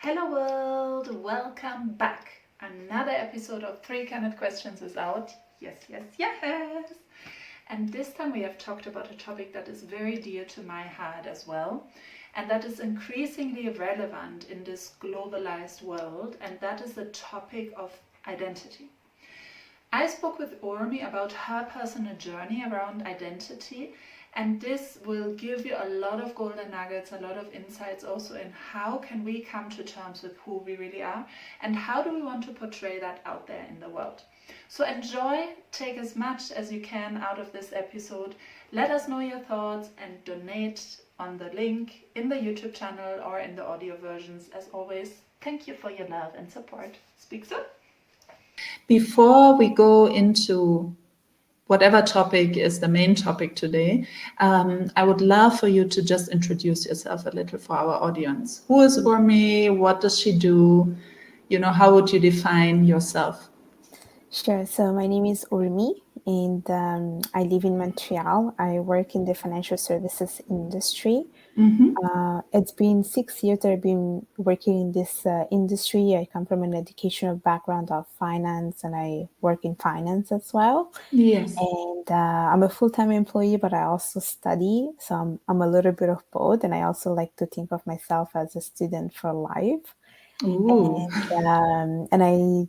Hello world, welcome back. Another episode of Three Candid Questions is out. Yes, yes, yes. And this time we have talked about a topic that is very dear to my heart as well, and that is increasingly relevant in this globalized world, and that is the topic of identity. I spoke with Urmi about her personal journey around identity, and this will give you a lot of golden nuggets, a lot of insights also in how can we come to terms with who we really are and how do we want to portray that out there in the world. So enjoy, take as much as you can out of this episode. Let us know your thoughts and donate on the link in the YouTube channel or in the audio versions. As always, thank you for your love and support. Speak soon. Before we go into whatever topic is the main topic today, I would love for you to just introduce yourself a little for our audience. Who is Urmi? What does she do? How would you define yourself? Sure. So my name is Urmi, and I live in Montreal. I work in the financial services industry. It's been 6 years that I've been working in this industry. I come from an educational background of finance, and I work in finance as well. Yes. And I'm a full-time employee, but I also study. So I'm a little bit of both. And I also like to think of myself as a student for life. Ooh. And I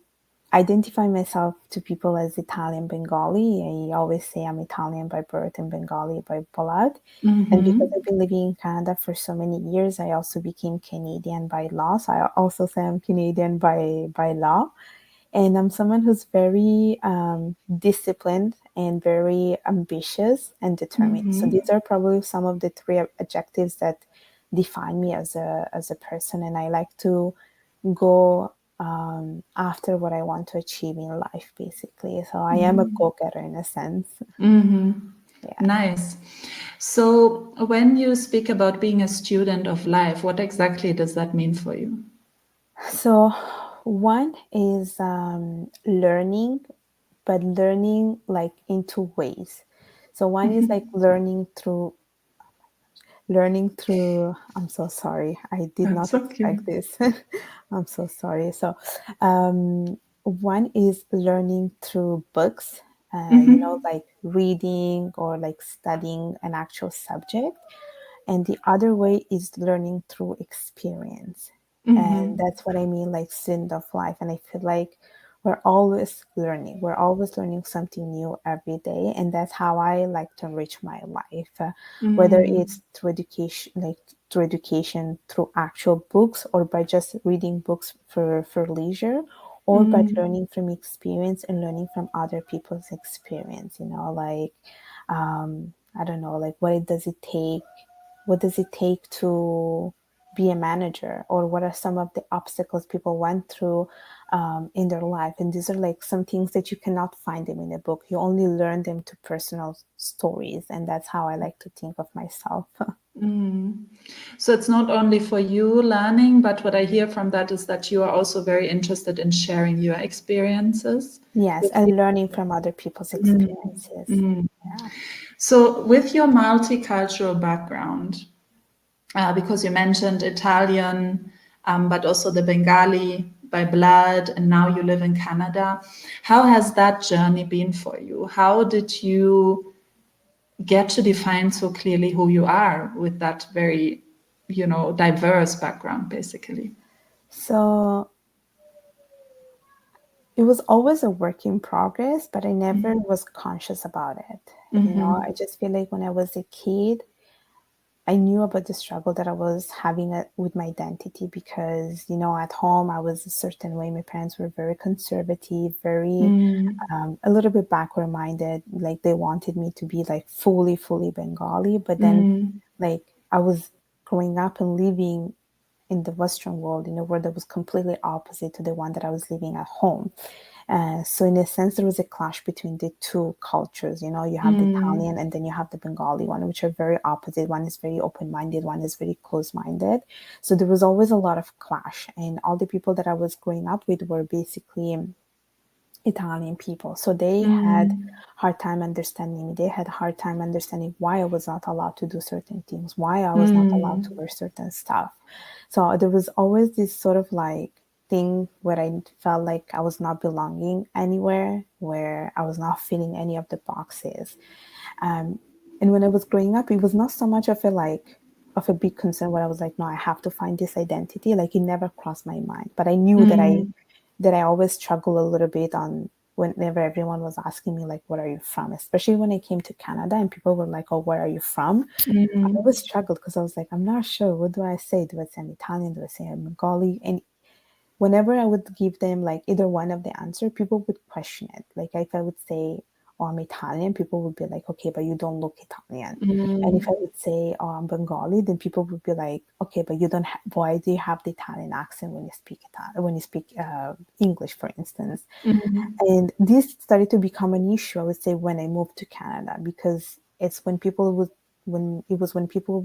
identify myself to people as Italian Bengali. I always say I'm Italian by birth and Bengali by blood. And because I've been living in Canada for so many years, I also became Canadian by law. So I also say I'm Canadian by law. And I'm someone who's very disciplined and very ambitious and determined. So these are probably some of the three adjectives that define me as a person. And I like to go after what I want to achieve in life, basically. So I am a go-getter in a sense. Yeah. Nice. So when you speak about being a student of life, what exactly does that mean for you? So one is learning, but learning like in two ways. So one is like I'm so sorry, I did That's not okay. expect this. I'm so sorry. So one is learning through books, like reading or like studying an actual subject, and the other way is learning through experience. And that's what I mean, like student of life. And I feel like we're always learning. We're always learning something new every day. And that's how I like to enrich my life, whether it's through education, through actual books, or by just reading books for leisure, or by learning from experience and learning from other people's experience, I don't know, like what does it take to be a manager, or what are some of the obstacles people went through in their life. And these are like some things that you cannot find them in a book. You only learn them through personal stories, and that's how I like to think of myself. So it's not only for you learning, but what I hear from that is that you are also very interested in sharing your experiences. Yes, and learning from other people's experiences. Yeah. So with your multicultural background, because you mentioned Italian, but also the Bengali by blood, and now you live in Canada. How has that journey been for you? How did you get to define so clearly who you are with that very, diverse background, basically? So it was always a work in progress, but I never was conscious about it. I just feel like when I was a kid, I knew about the struggle that I was having with my identity because, at home I was a certain way. My parents were very conservative, very, a little bit backward minded. Like they wanted me to be like fully Bengali. But then like I was growing up and living in the Western world, in a world that was completely opposite to the one that I was living at home. So in a sense, there was a clash between the two cultures. You have the Italian and then you have the Bengali one, which are very opposite. One is very open-minded, one is very close-minded. So there was always a lot of clash. And all the people that I was growing up with were basically Italian people. So they had hard time understanding me. They had hard time understanding why I was not allowed to do certain things, why I was not allowed to wear certain stuff. So there was always this sort of like thing where I felt like I was not belonging anywhere, where I was not filling any of the boxes. And when I was growing up, it was not so much of a big concern where I was like, no, I have to find this identity. Like it never crossed my mind. But I knew that I always struggle a little bit on whenever everyone was asking me like, where are you from? Especially when I came to Canada and people were like, oh, where are you from? I always struggled because I was like, I'm not sure. What do I say? Do I say I'm Italian? Do I say I'm Bengali? And whenever I would give them like either one of the answer, people would question it. Like if I would say, oh, I'm Italian, people would be like, okay, but you don't look Italian. And if I would say, oh, I'm Bengali, then people would be like, okay, but you don't why do you have the Italian accent when you speak English, for instance? And this started to become an issue, I would say, when I moved to Canada, because it's when people would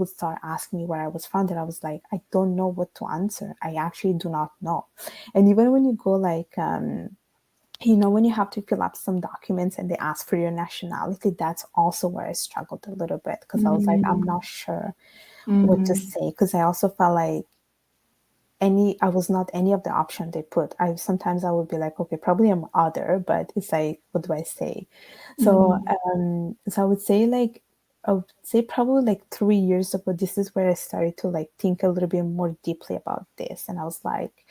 start asking me where I was from that I was like, I don't know what to answer. I actually do not know. And even when you go like, when you have to fill up some documents and they ask for your nationality, that's also where I struggled a little bit because I was like, I'm not sure what to say, because I also felt like I was not any of the option they put. Sometimes I would be like, okay, probably I'm other, but it's like, what do I say? So I would say probably like 3 years ago, this is where I started to like think a little bit more deeply about this. And I was like,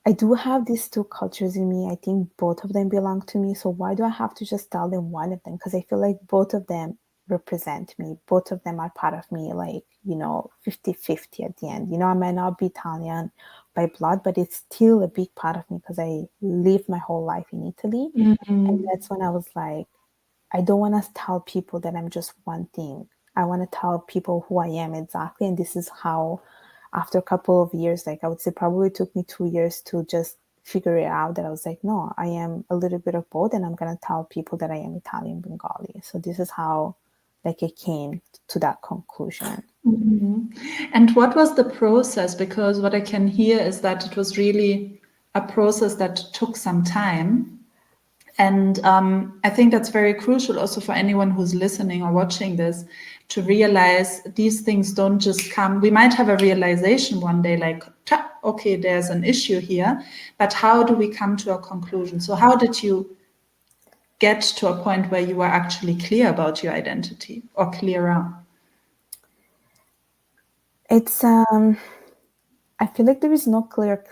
I do have these two cultures in me. I think both of them belong to me. So why do I have to just tell them one of them? Because I feel like both of them represent me. Both of them are part of me, like, 50-50 at the end. I might not be Italian by blood, but it's still a big part of me because I lived my whole life in Italy. And that's when I was like, I don't want to tell people that I'm just one thing. I want to tell people who I am exactly. And this is how, after a couple of years, like I would say probably took me 2 years to just figure it out, that I was like, no, I am a little bit of both. And I'm going to tell people that I am Italian Bengali. So this is how like I came to that conclusion. And what was the process? Because what I can hear is that it was really a process that took some time. And I think that's very crucial also for anyone who's listening or watching this, to realize these things don't just come. We might have a realization one day like, okay, there's an issue here, but how do we come to a conclusion? So how did you get to a point where you were actually clear about your identity, or clearer? It's I feel like there is no clear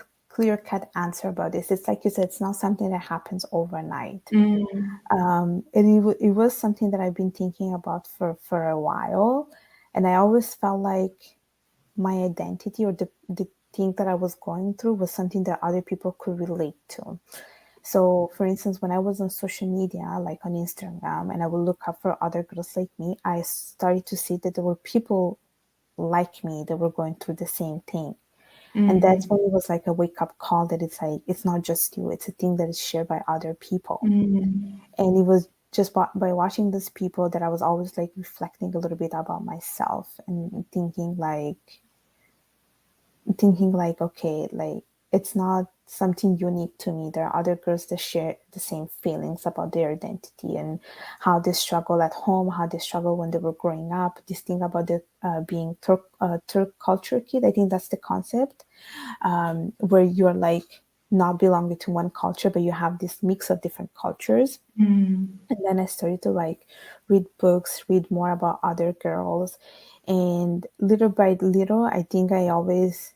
cut answer about this. It's like you said, it's not something that happens overnight. It was something that I've been thinking about for a while, and I always felt like my identity or the thing that I was going through was something that other people could relate to. So, for instance, when I was on social media, like on Instagram, and I would look up for other girls like me, I started to see that there were people like me that were going through the same thing. And that's when it was like a wake up call that it's like, it's not just you, it's a thing that is shared by other people. And it was just by watching these people that I was always like reflecting a little bit about myself and thinking like, okay, like it's not something unique to me. There are other girls that share the same feelings about their identity and how they struggle at home, how they struggle when they were growing up. This thing about the being Turk culture kid, I think that's the concept, where you're like not belonging to one culture, but you have this mix of different cultures. And then I started to like read books, read more about other girls. And little by little, I think I always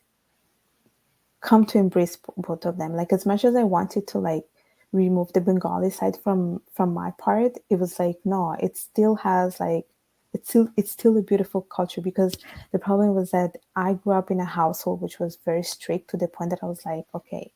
come to embrace both of them. Like as much as I wanted to like remove the Bengali side from my part, it was like, no, it still has like, it's still a beautiful culture, because the problem was that I grew up in a household which was very strict, to the point that I was like, okay,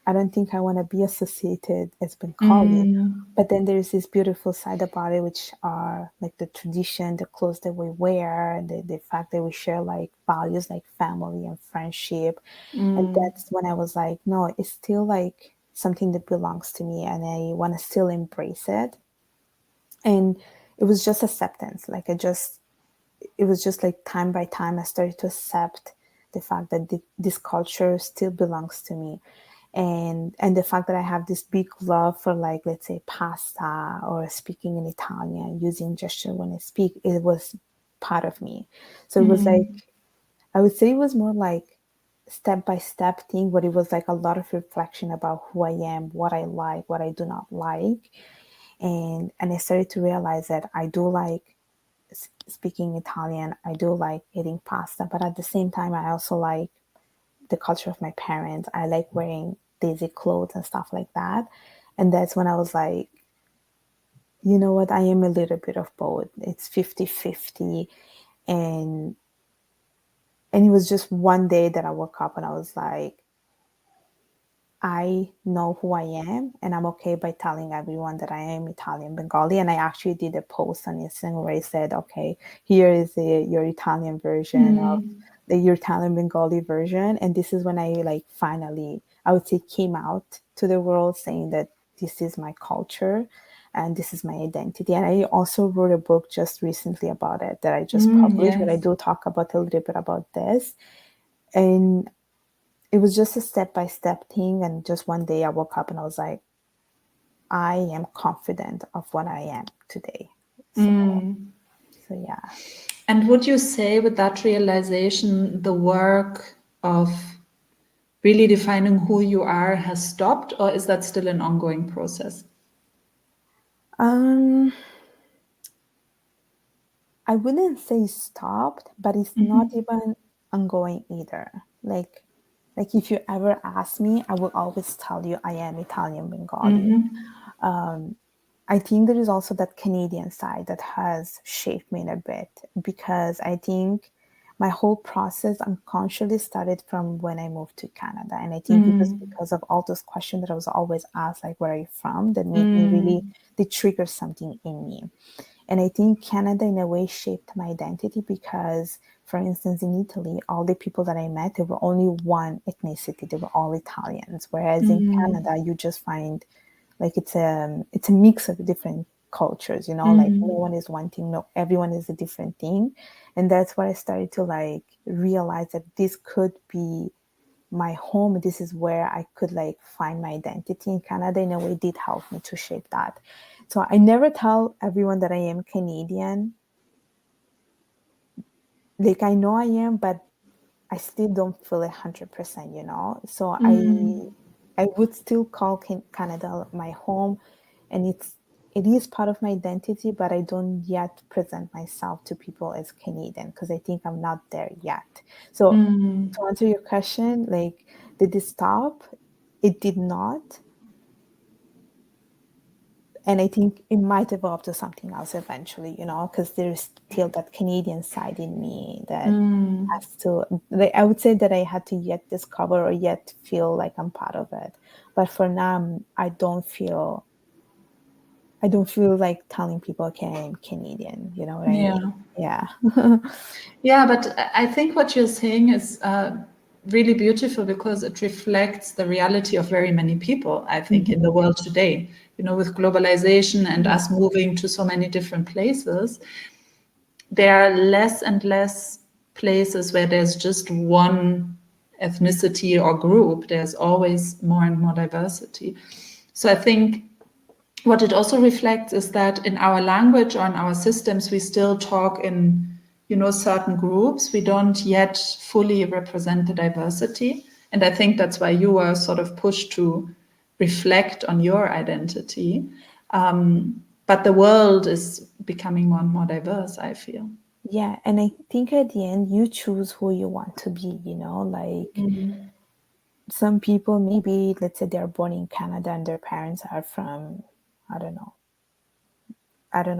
I don't think I want to be associated as Bengali. But then there's this beautiful side about it, which are like the tradition, the clothes that we wear, the fact that we share like values like family and friendship. And that's when I was like, no, it's still like something that belongs to me and I want to still embrace it. And it was just acceptance. Like it was just like time by time, I started to accept the fact that this culture still belongs to me. And the fact that I have this big love for, like, let's say pasta or speaking in Italian, using gesture when I speak, it was part of me. So it was like, I would say it was more like step by step thing, but it was like a lot of reflection about who I am, what I like, what I do not like. And I started to realize that I do like speaking Italian, I do like eating pasta, but at the same time I also like the culture of my parents. I like wearing basic clothes and stuff like that. And that's when I was like, you know what, I am a little bit of both. It's 50-50. And it was just one day that I woke up and I was like, I know who I am, and I'm okay by telling everyone that I am Italian Bengali. And I actually did a post on Instagram where I said, okay, here is your Italian version of your Italian Bengali version. And this is when I, like, finally, I would say, came out to the world saying that this is my culture and this is my identity. And I also wrote a book just recently about it that I just published, where I Yes. do talk about a little bit about this. And it was just a step by step thing. And just one day I woke up and I was like, I am confident of what I am today. So yeah. And would you say with that realization, the work of really defining who you are has stopped, or is that still an ongoing process? Um, I wouldn't say stopped, but it's not even ongoing either. Like if you ever ask me, I will always tell you I am Italian Bengali. I think there is also that Canadian side that has shaped me in a bit, because I think my whole process unconsciously started from when I moved to Canada. And I think it was because of all those questions that I was always asked, like, where are you from, that made me really, they triggered something in me. And I think Canada, in a way, shaped my identity because, for instance, in Italy, all the people that I met, there were only one ethnicity. They were all Italians. Whereas in Canada, you just find, like, it's a mix of different cultures, you know, like no one is one thing, no, everyone is a different thing. And that's where I started to, like, realize that this could be my home. This is where I could, like, find my identity. In Canada, in a way, did help me to shape that. So I never tell everyone that I am Canadian. Like, I know I am, but I still don't feel 100%, you know. So I would still call Canada my home, and it is part of my identity, but I don't yet present myself to people as Canadian because I think I'm not there yet. So to answer your question, like, did it stop? It did not. And I think it might evolve to something else eventually, you know, because there's still that Canadian side in me that has to, like, I would say that I had to yet discover or yet feel like I'm part of it. But for now, I don't feel like telling people, okay, I'm Canadian. You know what I mean? Yeah. Yeah. Yeah, but I think what you're saying is really beautiful because it reflects the reality of very many people, I think, in the world today. You know, with globalization and us moving to so many different places, there are less and less places where there's just one ethnicity or group. There's always more and more diversity. So I think what it also reflects is that in our language or in our systems, we still talk in, you know, certain groups. We don't yet fully represent the diversity. And I think that's why you were sort of pushed to reflect on your identity. But the world is becoming more and more diverse, I feel. Yeah. And I think at the end, you choose who you want to be, you know, like some people, maybe, let's say they're born in Canada and their parents are from, I don't know,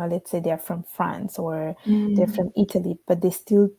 let's say they're from France or they're from Italy, but they still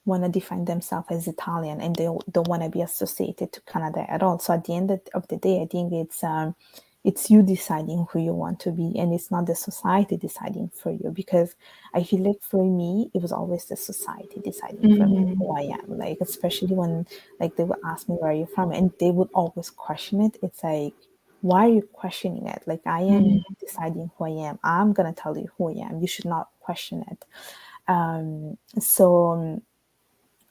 want to define themselves as Italian and they don't want to be associated to Canada at all. So at the end of the day, I think it's you deciding who you want to be, and it's not the society deciding for you. Because I feel like for me, it was always the society deciding for me who I am. Like, especially when, like, they would ask me, where are you from, and they would always question it. It's like, why are you questioning it? Like, I am deciding who I am. I'm gonna tell you who I am. You should not question it. So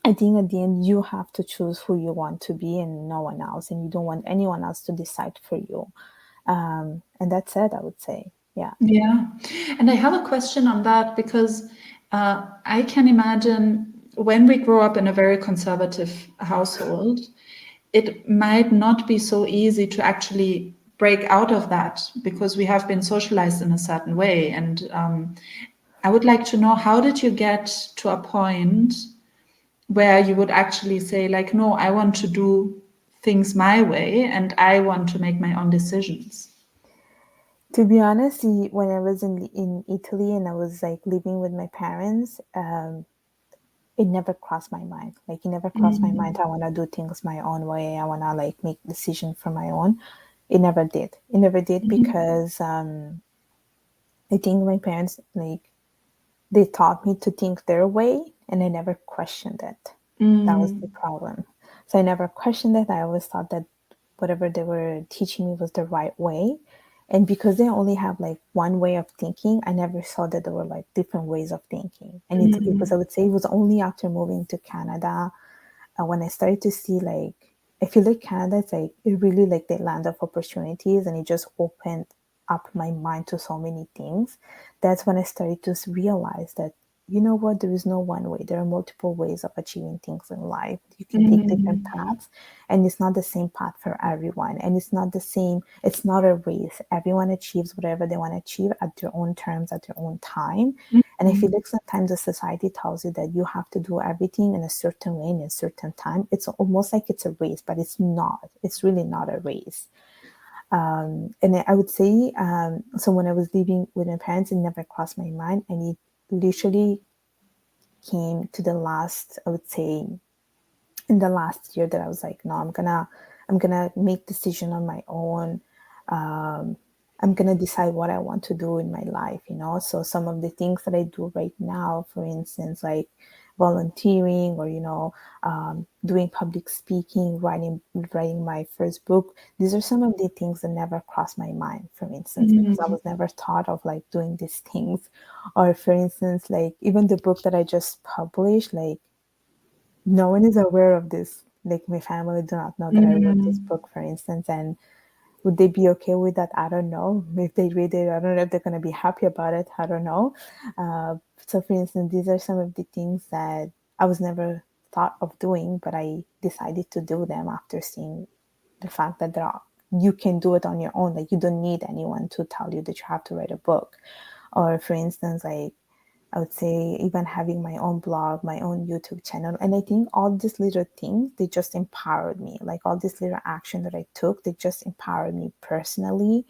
I think at the end you have to choose who you want to be and no one else, and you don't want anyone else to decide for you. And that's it, I would say. Yeah. Yeah. And I have a question on that because I can imagine when we grow up in a very conservative household, it might not be so easy to actually break out of that because we have been socialized in a certain way. And I would like to know, how did you get to a point where you would actually say, like, no, I want to do things my way and I want to make my own decisions? To be honest, when I was in Italy and I was like living with my parents, it never crossed my mind. Like it never crossed my mind. I want to do things my own way. I want to like make decisions for my own. It never did. It never did because I think my parents like they taught me to think their way, and I never questioned it. That was the problem. So I never questioned it. I always thought that whatever they were teaching me was the right way. And because they only have like one way of thinking, I never saw that there were like different ways of thinking. And it was, I would say, it was only after moving to Canada when I started to see like, I feel like Canada is like, it really like the land of opportunities, and it just opened up my mind to so many things. That's when I started to realize that, you know what, there is no one way. There are multiple ways of achieving things in life. You can take different paths, and it's not the same path for everyone. And it's not the same, it's not a race. Everyone achieves whatever they want to achieve at their own terms, at their own time. And I feel like sometimes the society tells you that you have to do everything in a certain way in a certain time. It's almost like it's a race, but it's not. It's really not a race. And I would say, so when I was living with my parents, it never crossed my mind. And it literally came to the last, I would say, in the last year that I was like, no, I'm gonna make decision on my own. I'm gonna decide what I want to do in my life, you know. So some of the things that I do right now, for instance, like volunteering or doing public speaking, writing my first book. These are some of the things that never crossed my mind, for instance, because I was never thought of like doing these things. Or for instance, like even the book that I just published, like no one is aware of this. Like my family do not know that I wrote this book, for instance, and would they be okay with that? I don't know. If they read it, I don't know if they're going to be happy about it. I don't know. So, for instance, these are some of the things that I was never thought of doing, but I decided to do them after seeing the fact that you can do it on your own. Like you don't need anyone to tell you that you have to write a book. Or, for instance, like I would say even having my own blog, my own YouTube channel. And I think all these little things, they just empowered me. Like all this little action that I took, they just empowered me personally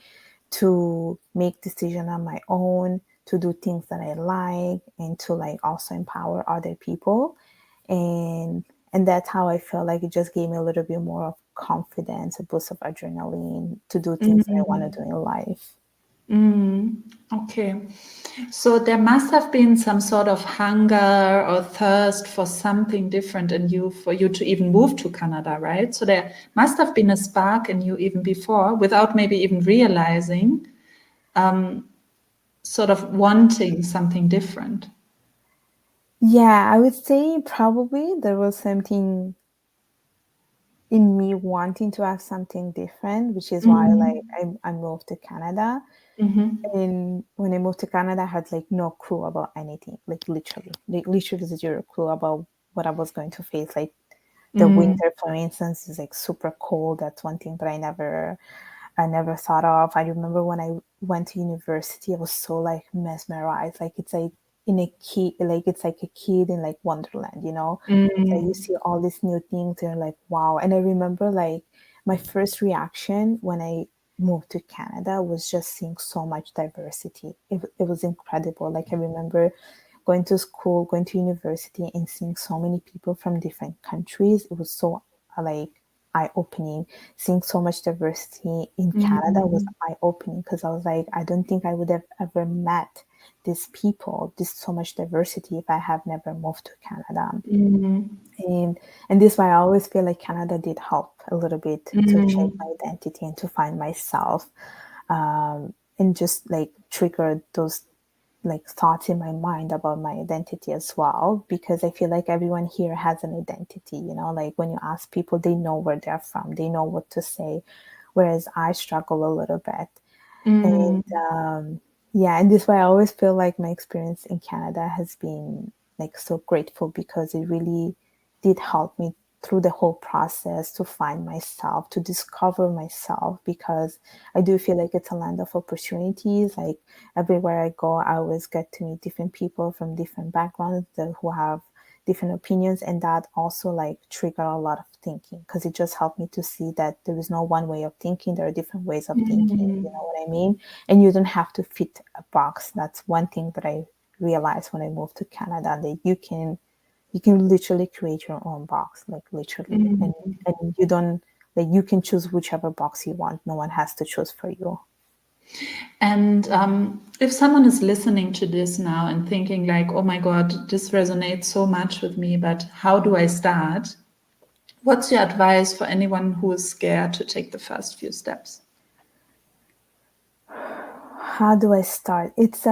to make decisions on my own, to do things that I like, and to like also empower other people. And and that's how I felt like it just gave me a little bit more of confidence, a boost of adrenaline to do things that I want to do in life. Okay. So there must have been some sort of hunger or thirst for something different in you for you to even move to Canada, right? So there must have been a spark in you even before, without maybe even realizing, sort of wanting something different. Yeah, I would say probably there was something in me wanting to have something different, which is why like I moved to Canada. And when I moved to Canada, I had like no clue about anything, like literally zero clue about what I was going to face. Like the winter, for instance, is like super cold. That's one thing that I never thought of. I remember when I went to university, I was so like mesmerized. Like it's like it's like a kid in like Wonderland, you know? So you see all these new things and you're like, wow. And I remember like my first reaction when I moved to Canada was just seeing so much diversity. It was incredible. Like I remember going to school, going to university and seeing so many people from different countries. It was so like eye-opening. Seeing so much diversity in Canada was eye-opening because I was like, I don't think I would have ever met these people, this so much diversity if I have never moved to Canada. And this is why I always feel like Canada did help a little bit to shape my identity and to find myself, and just like trigger those like thoughts in my mind about my identity as well, because I feel like everyone here has an identity, like when you ask people, they know where they're from, they know what to say, whereas I struggle a little bit. And yeah, and this is why I always feel like my experience in Canada has been like so grateful, because it really did help me through the whole process to find myself, to discover myself, because I do feel like it's a land of opportunities. Like everywhere I go, I always get to meet different people from different backgrounds who have different opinions, and that also like trigger a lot of thinking, because it just helped me to see that there is no one way of thinking, there are different ways of thinking, you know what I mean? And you don't have to fit a box. That's one thing that I realized when I moved to Canada, that you can literally create your own box, like literally. And you don't, like, you can choose whichever box you want. No one has to choose for you. And if someone is listening to this now and thinking like, oh my God, this resonates so much with me, but how do I start? What's your advice for anyone who is scared to take the first few steps? How do I start? It's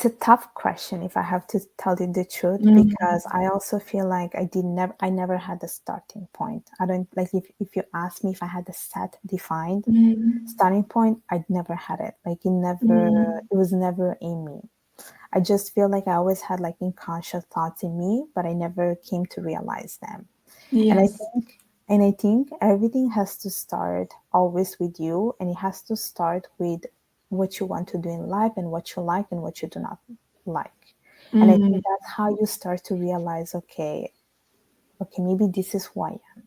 a tough question, if I have to tell you the truth, because I also feel like I never had a starting point. I don't, like, if you ask me if I had a set defined starting point, I'd never had it. Like it was never in me. I just feel like I always had like unconscious thoughts in me, but I never came to realize them. And I Yes. think I think everything has to start always with you, and it has to start with what you want to do in life and what you like and what you do not like. And I think that's how you start to realize, okay, maybe this is who I am.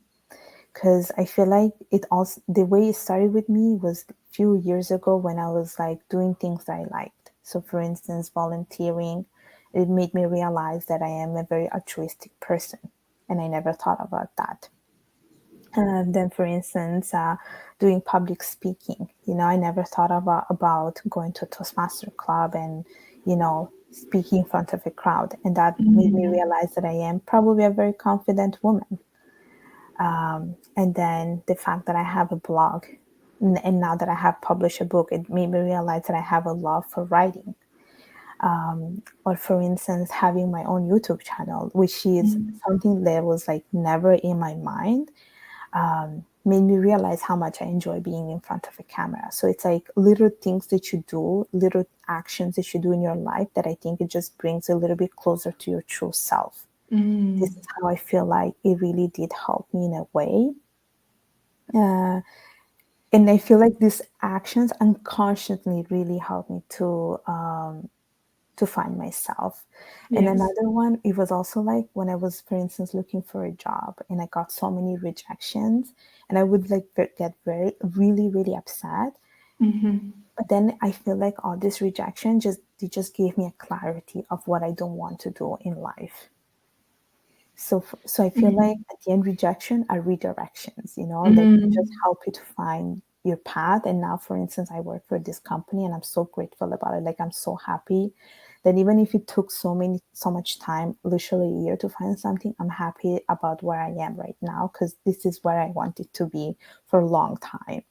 Because I feel like it also, the way it started with me was a few years ago when I was like doing things that I liked. So for instance, volunteering, it made me realize that I am a very altruistic person, and I never thought about that. Then, for instance, doing public speaking, I never thought about going to a Toastmaster club and, speaking in front of a crowd. And that made me realize that I am probably a very confident woman. And then the fact that I have a blog, and now that I have published a book, it made me realize that I have a love for writing. Or for instance, having my own YouTube channel, which is something that was like never in my mind, made me realize how much I enjoy being in front of a camera. So it's like little things that you do, little actions that you do in your life, that I think it just brings a little bit closer to your true self. This is how I feel like it really did help me in a way. And I feel like these actions unconsciously really helped me to find myself. And Yes. another one, it was also like when I was, for instance, looking for a job and I got so many rejections, and I would like get very, really, really upset. But then I feel like all this rejection just gave me a clarity of what I don't want to do in life. So I feel like at the end, rejection are redirections, like they just help you to find your path. And now, for instance, I work for this company and I'm so grateful about it. Like, I'm so happy that even if it took so much time, literally a year, to find something, I'm happy about where I am right now, because this is where I wanted to be for a long time.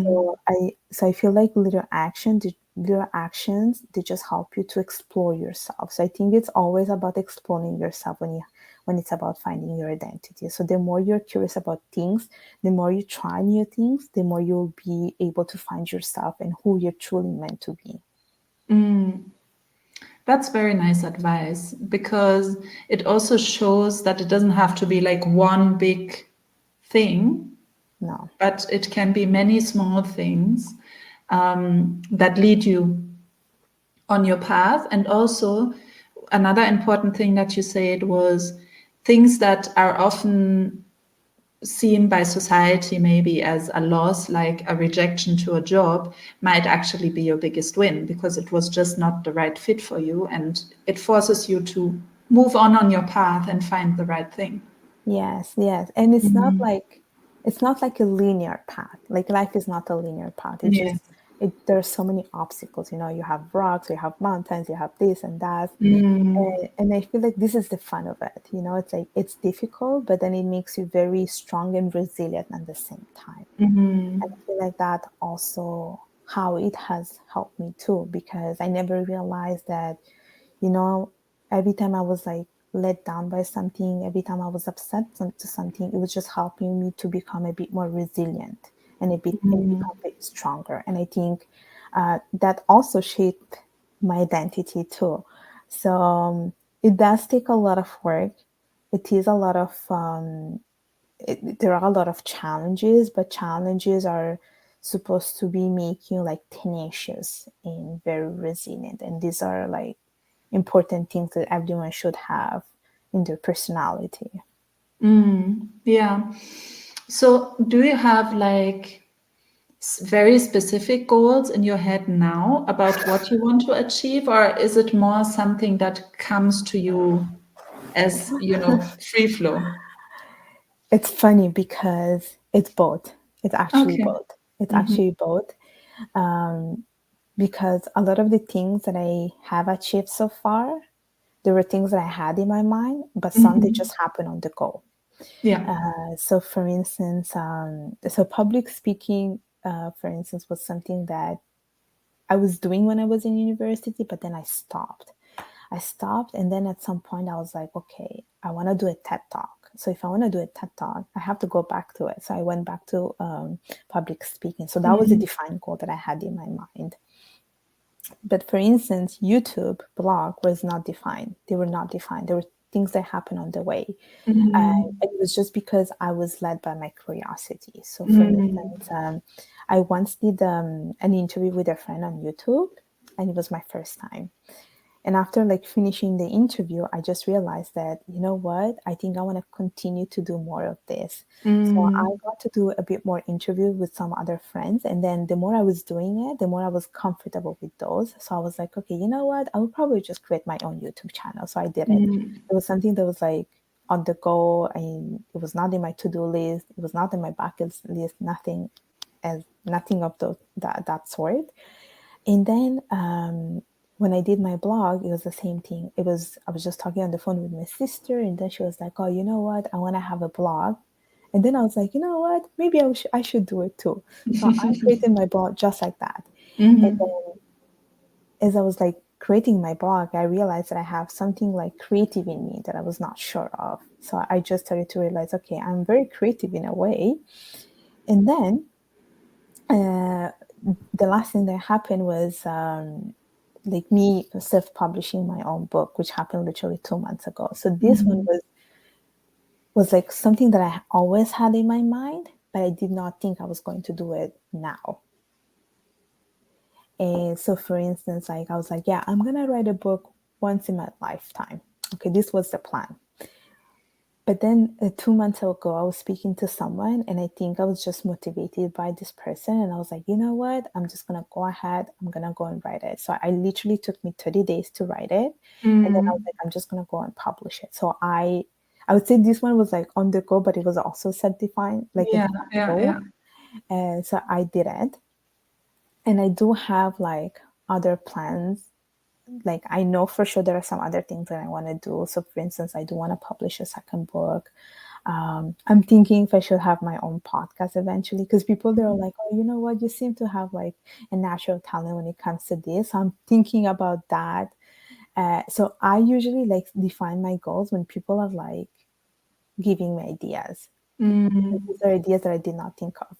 So I feel like little actions, they just help you to explore yourself. So I think it's always about exploring yourself when it's about finding your identity. So the more you're curious about things, the more you try new things, the more you'll be able to find yourself and who you're truly meant to be. That's very nice advice, because it also shows that it doesn't have to be like one big thing, No. but it can be many small things that lead you on your path. And also, another important thing that you said was things that are often seen by society maybe as a loss, like a rejection to a job, might actually be your biggest win, because it was just not the right fit for you, and it forces you to move on your path and find the right thing. Yes, yes. And it's not like a linear path. Like, life is not a linear path. It Yes. just there's so many obstacles. You have rocks, you have mountains, you have this and that. And I feel like this is the fun of it. It's like it's difficult, but then it makes you very strong and resilient at the same time. And I feel like that also how it has helped me too, because I never realized that, you know, every time I was like let down by something, every time I was upset to something, it was just helping me to become a bit more resilient and become a bit stronger. And I think that also shaped my identity too. So it does take a lot of work. It is a lot of there are a lot of challenges, but challenges are supposed to be make you like tenacious and very resilient. And these are like important things that everyone should have in their personality. Yeah. So do you have like very specific goals in your head now about what you want to achieve, or is it more something that comes to you as, free flow? It's funny because it's both. It's actually Okay. both. It's actually both. Because a lot of the things that I have achieved so far, there were things that I had in my mind, but some they just happen on the go. Yeah. So, for instance, so public speaking, for instance, was something that I was doing when I was in university, but then I stopped. And then at some point, I was like, okay, I want to do a TED talk. So, if I want to do a TED talk, I have to go back to it. So, I went back to public speaking. So, that was a defined goal that I had in my mind. But for instance, YouTube blog was not defined. They were not defined. There were things that happened on the way. And it was just because I was led by my curiosity. So, for instance, I once did an interview with a friend on YouTube, and it was my first time. And after like finishing the interview, I just realized that, you know what, I think I want to continue to do more of this. So I got to do a bit more interview with some other friends. And then the more I was doing it, the more I was comfortable with those. So I was like, okay, you know what, I will probably just create my own YouTube channel. So I did it. It was something that was like on the go, and it was not in my to-do list. It was not in my bucket list, nothing of that sort. And then when I did my blog, it was the same thing. I was just talking on the phone with my sister, and then she was like, "Oh, you know what? I want to have a blog." And then I was like, "You know what? Maybe I should do it too." So I created my blog just like that. And then as I was like creating my blog, I realized that I have something like creative in me that I was not sure of. So I just started to realize, okay, I'm very creative in a way. And then uh, the last thing that happened was like me self-publishing my own book, which happened literally 2 months ago. So this one was like something that I always had in my mind, but I did not think I was going to do it now. And so, for instance, like I was like, yeah, I'm gonna write a book once in my lifetime. Okay, this was the plan. But then 2 months ago, I was speaking to someone, and I think I was just motivated by this person. And I was like, you know what? I'm just going to go ahead. I'm going to go and write it. So I literally took me 30 days to write it. And then I was like, I'm just going to go and publish it. So I would say this one was like on the go, but it was also set defined, like a Yeah, defined yeah, goal. yeah. And so I did it. And I do have like other plans. Like I know for sure there are some other things that I want to do. So for instance, I do want to publish a second book. I'm thinking if I should have my own podcast eventually, because people they're like, oh, you know what, you seem to have like a natural talent when it comes to this. So I'm thinking about that. So I usually like define my goals when people are like giving me ideas. These are ideas that I did not think of.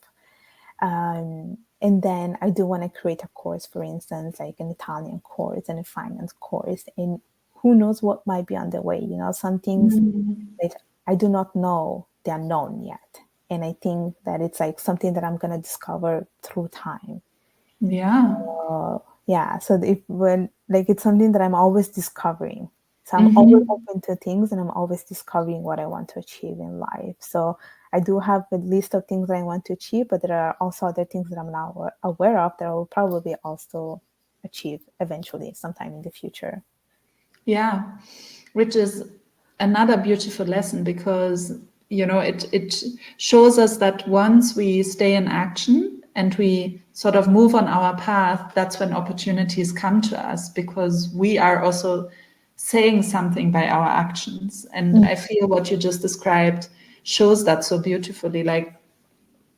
And then I do want to create a course, for instance, like an Italian course and a finance course. And who knows what might be on the way? You know, some things that I do not know the unknown yet. And I think that it's like something that I'm going to discover through time. Yeah. Yeah. So if when like it's something that I'm always discovering. So I'm always open to things, and I'm always discovering what I want to achieve in life. So I do have a list of things that I want to achieve, but there are also other things that I'm not aware of that I will probably also achieve eventually sometime in the future. Yeah, which is another beautiful lesson because it shows us that once we stay in action and we sort of move on our path, that's when opportunities come to us because we are also saying something by our actions. And I feel what you just described shows that so beautifully. Like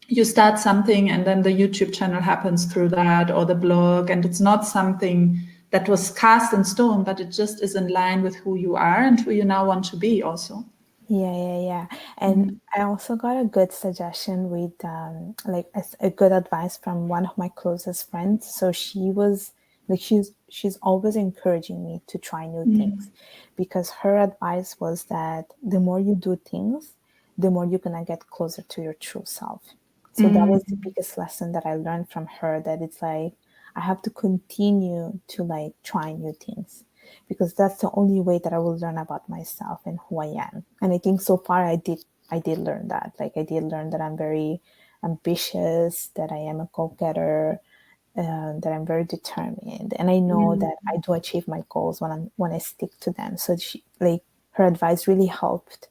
you start something and then the YouTube channel happens through that, or the blog, and it's not something that was cast in stone, but it just is in line with who you are and who you now want to be also. Yeah. And I also got a good suggestion with like a good advice from one of my closest friends. So she was like she's always encouraging me to try new things, because her advice was that the more you do things, the more you're gonna get closer to your true self. So that was the biggest lesson that I learned from her, that it's like I have to continue to like try new things, because that's the only way that I will learn about myself and who I am. And I think so far I did learn that. Like I did learn that I'm very ambitious, that I am a go-getter, that I'm very determined, and I know that I do achieve my goals when I stick to them. So she, like, her advice really helped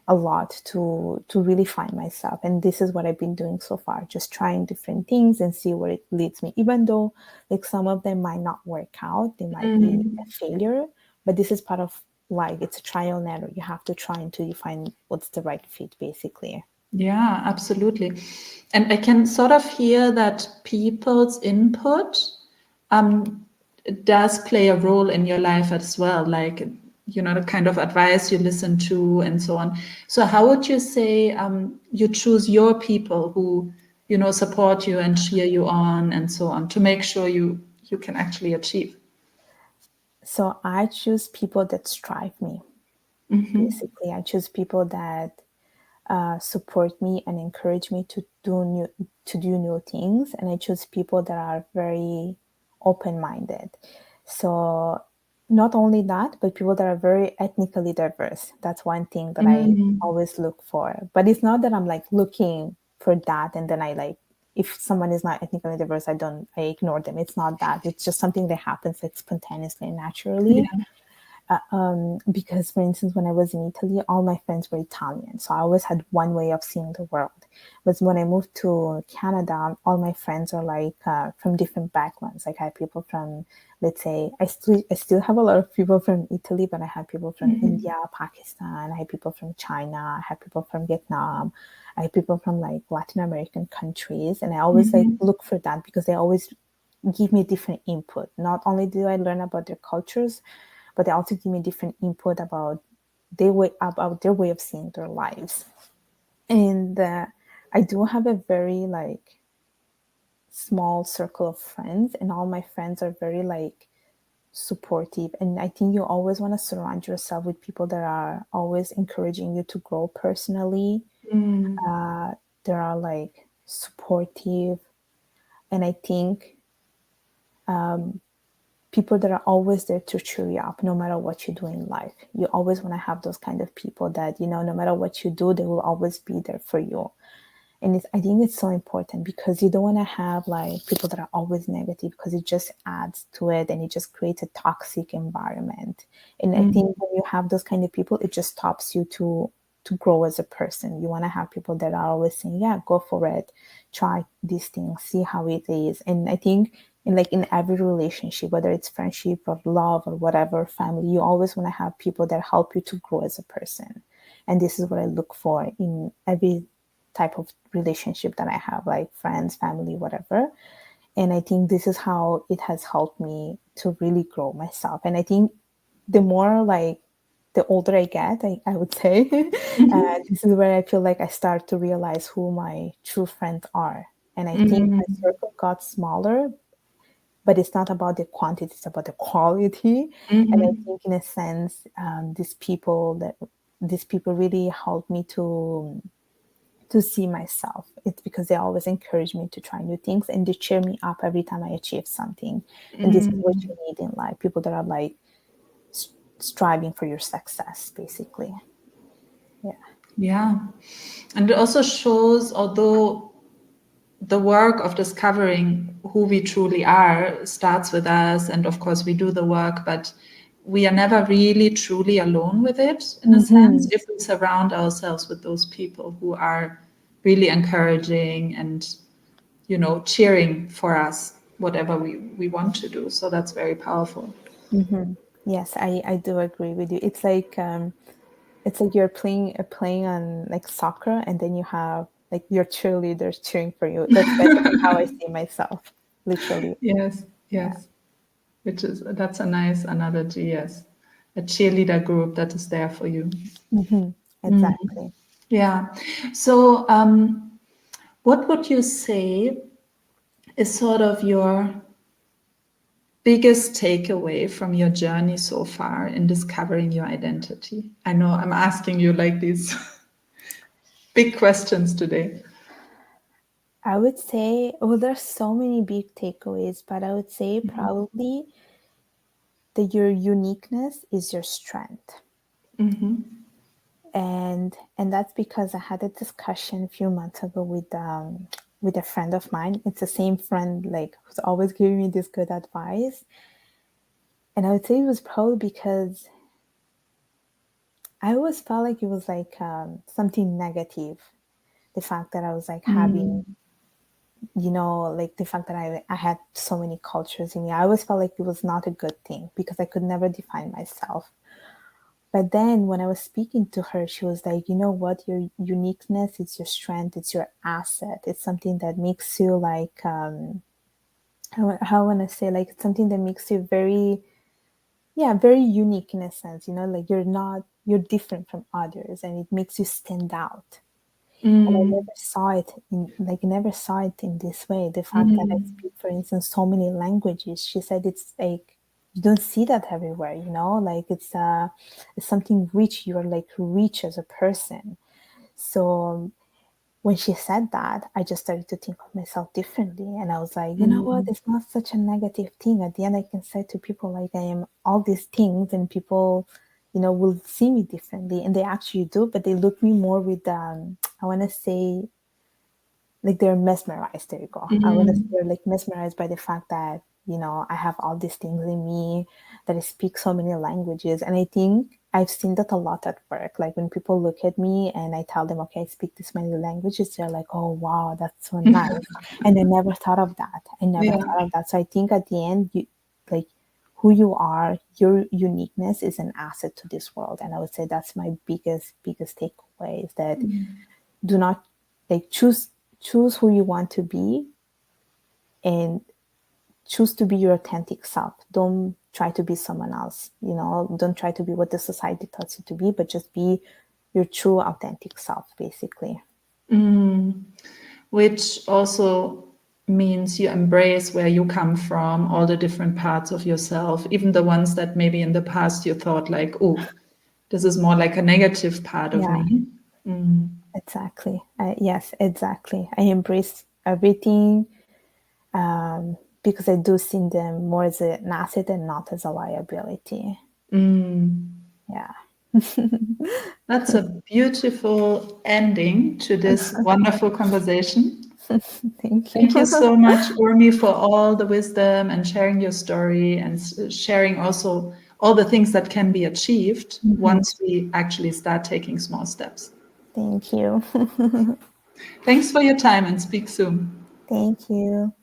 a lot to really find myself, and this is what I've been doing so far, just trying different things and see where it leads me, even though like some of them might not work out, they might be a failure, but this is part of life. It's a trial and error. You have to try until you find what's the right fit, basically. Yeah, absolutely. And I can sort of hear that people's input does play a role in your life as well, like, the kind of advice you listen to and so on. So how would you say you choose your people who, support you and cheer you on and so on, to make sure you can actually achieve? So I choose people that strive me. Basically, I choose people that support me and encourage me to do new things, and I choose people that are very open-minded. So not only that, but people that are very ethnically diverse. That's one thing that I always look for. But it's not that I'm like looking for that and then I like, if someone is not ethnically diverse, I ignore them. It's not that. It's just something that happens like spontaneously and naturally. Yeah. Because, for instance, when I was in Italy, all my friends were Italian. So I always had one way of seeing the world. But when I moved to Canada, all my friends are like from different backgrounds. Like I have people from, let's say, I still have a lot of people from Italy, but I have people from India, Pakistan. I have people from China. I have people from Vietnam. I have people from like Latin American countries. And I always like look for that, because they always give me different input. Not only do I learn about their cultures, but they also give me different input about their way of seeing their lives. And I do have a very like small circle of friends, and all my friends are very like supportive. And I think you always want to surround yourself with people that are always encouraging you to grow personally. They are like supportive, and I think people that are always there to cheer you up no matter what you do in life. You always want to have those kind of people that, no matter what you do, they will always be there for you. And I think it's so important, because you don't want to have like people that are always negative, because it just adds to it and it just creates a toxic environment. And I think when you have those kind of people, it just stops you to grow as a person. You want to have people that are always saying, yeah, go for it, try these things, see how it is. And I think in every relationship, whether it's friendship or love or whatever, family, you always want to have people that help you to grow as a person. And this is what I look for in every type of relationship that I have, like friends, family, whatever. And I think this is how it has helped me to really grow myself. And I think the more like the older I get, I would say, this is where I feel like I start to realize who my true friends are. And I think my circle got smaller, but it's not about the quantity, it's about the quality. And I think in a sense, these people really help me to see myself. It's because they always encourage me to try new things, and they cheer me up every time I achieve something. And this is what you need in life, people that are like striving for your success, basically. Yeah. Yeah. And it also shows, although the work of discovering who we truly are starts with us, and of course we do the work, but we are never really truly alone with it, in a sense, Mm-hmm. if we surround ourselves with those people who are really encouraging and, cheering for us, whatever we want to do. So that's very powerful. Mm-hmm. Yes, I do agree with you. It's like you're playing on like soccer, and then you have like your cheerleaders cheering for you. That's basically how I see myself, literally. Yes, yes. That's a nice analogy, yes. A cheerleader group that is there for you. Exactly. Yeah. So, what would you say is sort of your biggest takeaway from your journey so far in discovering your identity? I know I'm asking you like these big questions today. I would say, well, there's so many big takeaways, but I would say probably that your uniqueness is your strength. And that's because I had a discussion a few months ago with a friend of mine. It's the same friend like who's always giving me this good advice. And I would say it was probably because I always felt like it was like something negative. The fact that I was like having, like the fact that I had so many cultures in me. I always felt like it was not a good thing because I could never define myself. But then when I was speaking to her, she was like, you know what? Your uniqueness, it's your strength, it's your asset. It's something that makes you like, how I want to say, like, it's something that makes you very, very unique in a sense, like you're different from others and it makes you stand out. And I never saw it in this way. The fact that I speak, for instance, so many languages, she said it's like, you don't see that everywhere, like it's something rich. You're like rich as a person. So when she said that, I just started to think of myself differently. And I was like, you know what? It's not such a negative thing. At the end, I can say to people, like, I am all these things, and people, will see me differently. And they actually do, but they look me more with, I want to say, like they're mesmerized. There you go. I want to say they're like mesmerized by the fact that, I have all these things in me, that I speak so many languages. And I think I've seen that a lot at work. Like when people look at me and I tell them, okay, I speak this many languages, they're like, oh, wow, that's so nice. And I never thought of that. So I think at the end, like who you are, your uniqueness is an asset to this world. And I would say that's my biggest takeaway, is that do not like choose who you want to be, and choose to be your authentic self. Don't try to be someone else, don't try to be what the society tells you to be, but just be your true authentic self, basically. Which also means you embrace where you come from, all the different parts of yourself, even the ones that maybe in the past you thought like, oh, this is more like a negative part of me. Exactly. Yes, exactly. I embrace everything, because I do see them more as an asset and not as a liability. Yeah. That's a beautiful ending to this wonderful conversation. Thank you. Thank you so much, Urmi, for all the wisdom and sharing your story and sharing also all the things that can be achieved once we actually start taking small steps. Thank you. Thanks for your time and speak soon. Thank you.